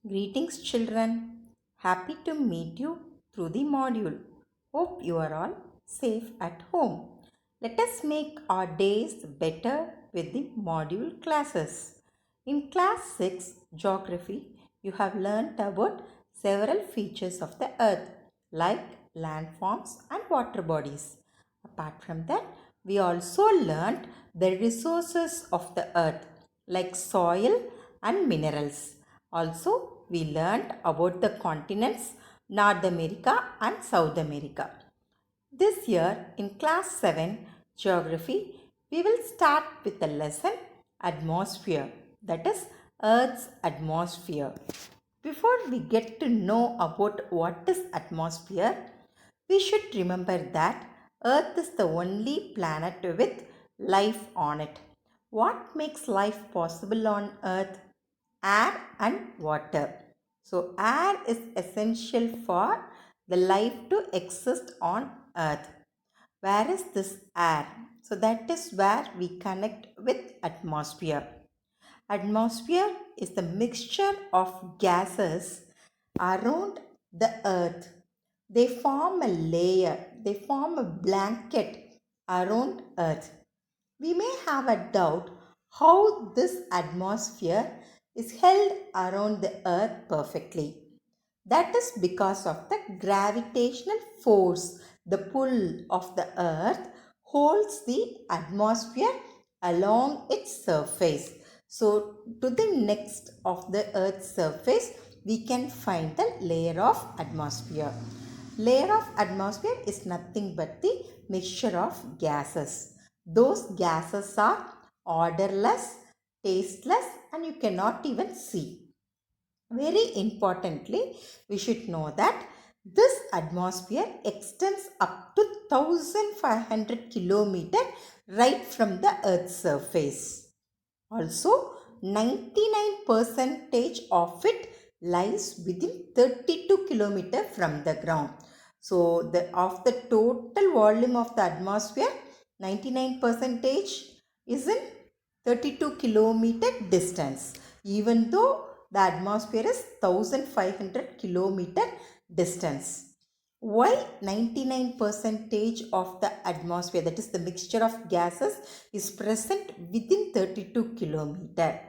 Greetings, children. Happy to meet you through the module. Hope you are all safe at home. Let us make our days better with the module classes. In class 6 Geography, you have learnt about several features of the earth like landforms and water bodies. Apart from that, we also learnt the resources of the earth like soil and minerals. Also, we learnt about the continents North America and South America. This year in class 7 Geography, we will start with the lesson Atmosphere, that is Earth's atmosphere. Before we get to know about what is atmosphere, we should remember that Earth is the only planet with life on it. What makes life possible on Earth? Air and water. So, air is essential for the life to exist on Earth. Where is this air? So, that is where we connect with atmosphere. Atmosphere is the mixture of gases around the earth. They form a layer, they form a blanket around earth. We may have a doubt how this atmosphere is held around the earth perfectly. That is because of the gravitational force. The pull of the earth holds the atmosphere along its surface. So, to the next of the earth's surface, we can find the layer of atmosphere. Layer of atmosphere is nothing but the mixture of gases. Those gases are odorless, tasteless, and you cannot even see. Very importantly, we should know that this atmosphere extends up to 1500 kilometers right from the Earth's surface. Also, 99% of it lies within 32 kilometers from the ground. So, of the total volume of the atmosphere, 99% is in 32 kilometer distance. Even though the atmosphere is 1500 kilometer distance. Why 99% of the atmosphere, that is the mixture of gases, is present within 32 kilometer?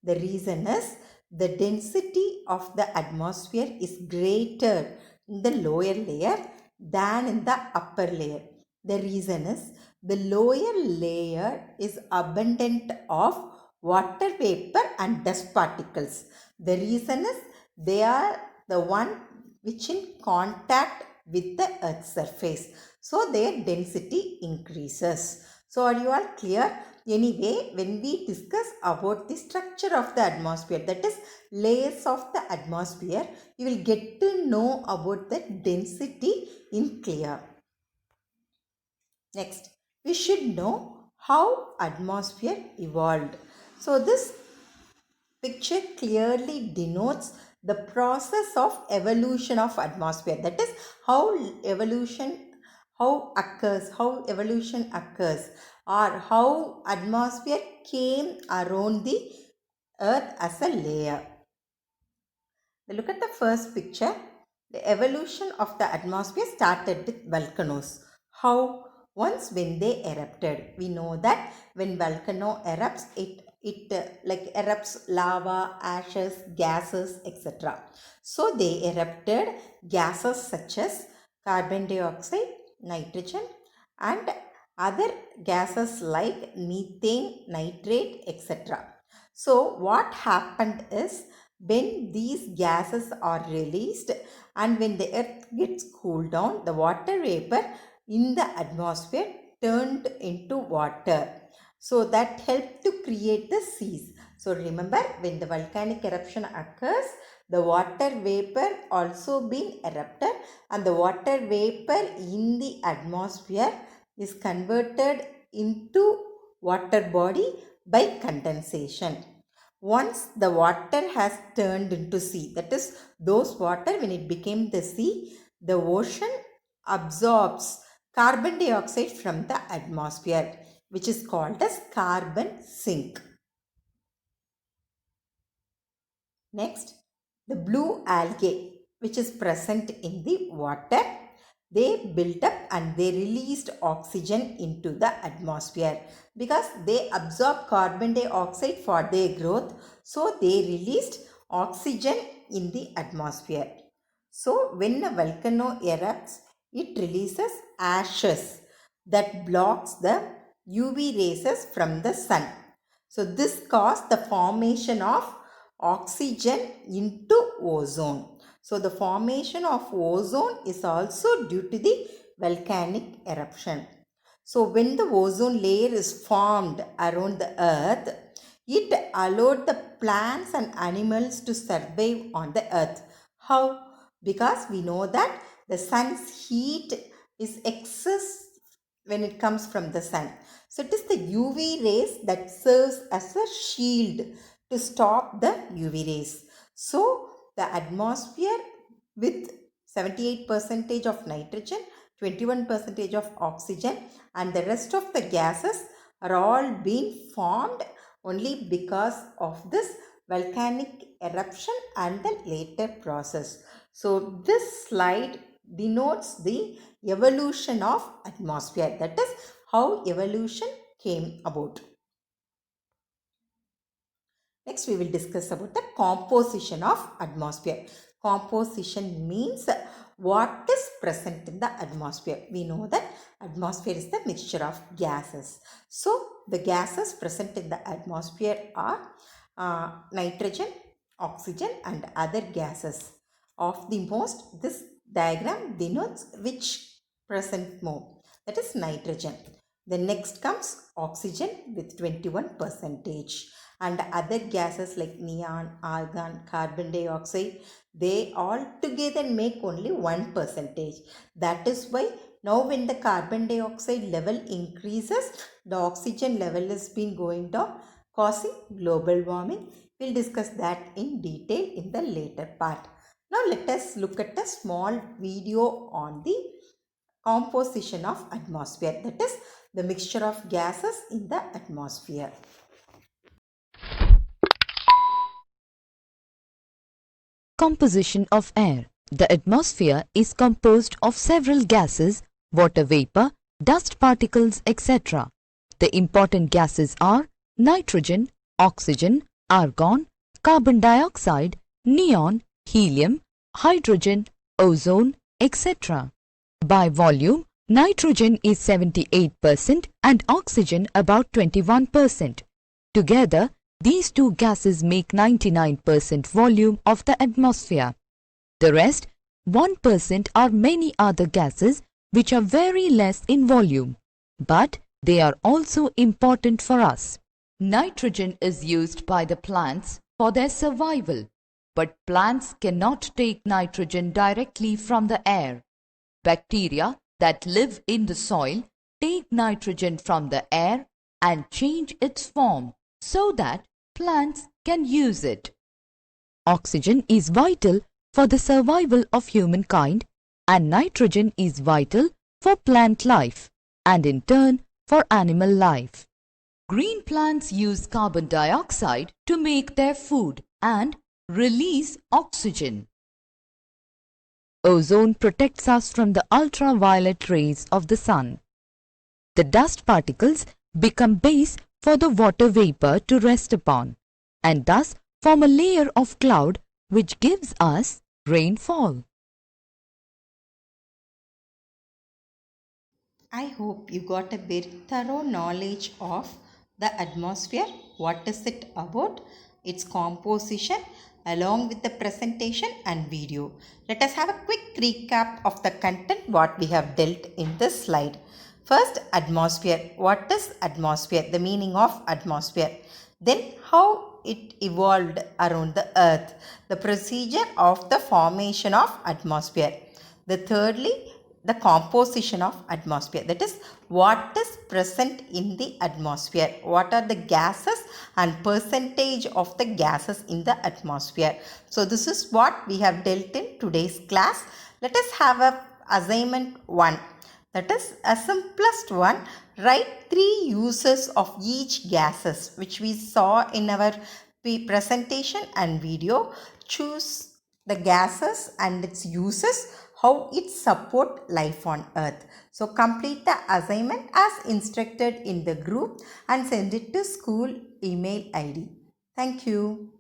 The reason is the density of the atmosphere is greater in the lower layer than in the upper layer. The reason is the lower layer is abundant of water vapor and dust particles. The reason is they are the one which in contact with the earth's surface. So their density increases. So are you all clear? Anyway, when we discuss about the structure of the atmosphere, that is layers of the atmosphere, you will get to know about the density in clear. Next, we should know how atmosphere evolved. So this picture clearly denotes the process of evolution of atmosphere. That is how evolution occurs, or how atmosphere came around the earth as a layer. Look at the first picture. The evolution of the atmosphere started with volcanoes. How? Once when they erupted. We know that when volcano erupts, it erupts lava, ashes, gases, etc. So they erupted gases such as carbon dioxide, nitrogen, and other gases like methane, nitrate, etc. So what happened is, when these gases are released and when the earth gets cooled down, the water vapor in the atmosphere turned into water. So that helped to create the seas. So remember, when the volcanic eruption occurs, the water vapor also been erupted, and the water vapor in the atmosphere is converted into water body by condensation. Once the water has turned into sea, that is, those water, when it became the sea, the ocean absorbs carbon dioxide from the atmosphere, which is called as carbon sink. Next, The blue algae which is present in the water, they built up and they released oxygen into the atmosphere because they absorb carbon dioxide for their growth. So they released oxygen in the atmosphere. So when a volcano erupts, it releases ashes that blocks the UV rays from the sun. So this caused the formation of oxygen into ozone. So the formation of ozone is also due to the volcanic eruption. So when the ozone layer is formed around the earth, it allowed the plants and animals to survive on the earth. How? Because we know that the sun's heat is excess when it comes from the sun. So it is the UV rays that serves as a shield to stop the UV rays. So the atmosphere with 78 percentage of nitrogen, 21 percentage of oxygen and the rest of the gases are all being formed only because of this volcanic eruption and the later process. So this slide denotes the evolution of atmosphere, that is how evolution came about. Next, we will discuss about the composition of atmosphere. Composition means what is present in the atmosphere. We know that atmosphere is the mixture of gases. So, the gases present in the atmosphere are nitrogen, oxygen and other gases. Of the most, this diagram denotes which present more. That is nitrogen. The next comes oxygen with 21 percentage and other gases like neon, argon, carbon dioxide, they all together make only 1 percentage. That is why now when the carbon dioxide level increases, the oxygen level has been going down, causing global warming. We'll discuss that in detail in the later part. Now let us look at a small video on the composition of atmosphere, that is the mixture of gases in the atmosphere. Composition of air. The atmosphere is composed of several gases, water vapor, dust particles, etc. The important gases are nitrogen, oxygen, argon, carbon dioxide, neon, helium, hydrogen, ozone, etc. By volume, nitrogen is 78% and oxygen about 21%. Together, these two gases make 99% volume of the atmosphere. The rest, 1%, are many other gases which are very less in volume, but they are also important for us. Nitrogen is used by the plants for their survival, but plants cannot take nitrogen directly from the air. Bacteria that live in the soil take nitrogen from the air and change its form so that plants can use it. Oxygen is vital for the survival of humankind and nitrogen is vital for plant life and in turn for animal life. Green plants use carbon dioxide to make their food and release oxygen. Ozone protects us from the ultraviolet rays of the sun. The dust particles become base for the water vapor to rest upon and thus form a layer of cloud which gives us rainfall. I hope you got a very thorough knowledge of the atmosphere. What is it about? Its composition along with the presentation and video. Let us have a quick recap of the content what we have dealt in this slide. First, atmosphere. What is atmosphere? The meaning of atmosphere. Then how it evolved around the earth. The procedure of the formation of atmosphere. The thirdly, the composition of atmosphere, that is what is present in the atmosphere, what are the gases and percentage of the gases in the atmosphere. So this is what we have dealt in today's class. Let us have a assignment 1, that is a simplest one. Write 3 uses of each gases which we saw in our presentation and video. Choose the gases and its uses, how it support life on earth. So complete the assignment as instructed in the group and send it to school email ID. Thank you.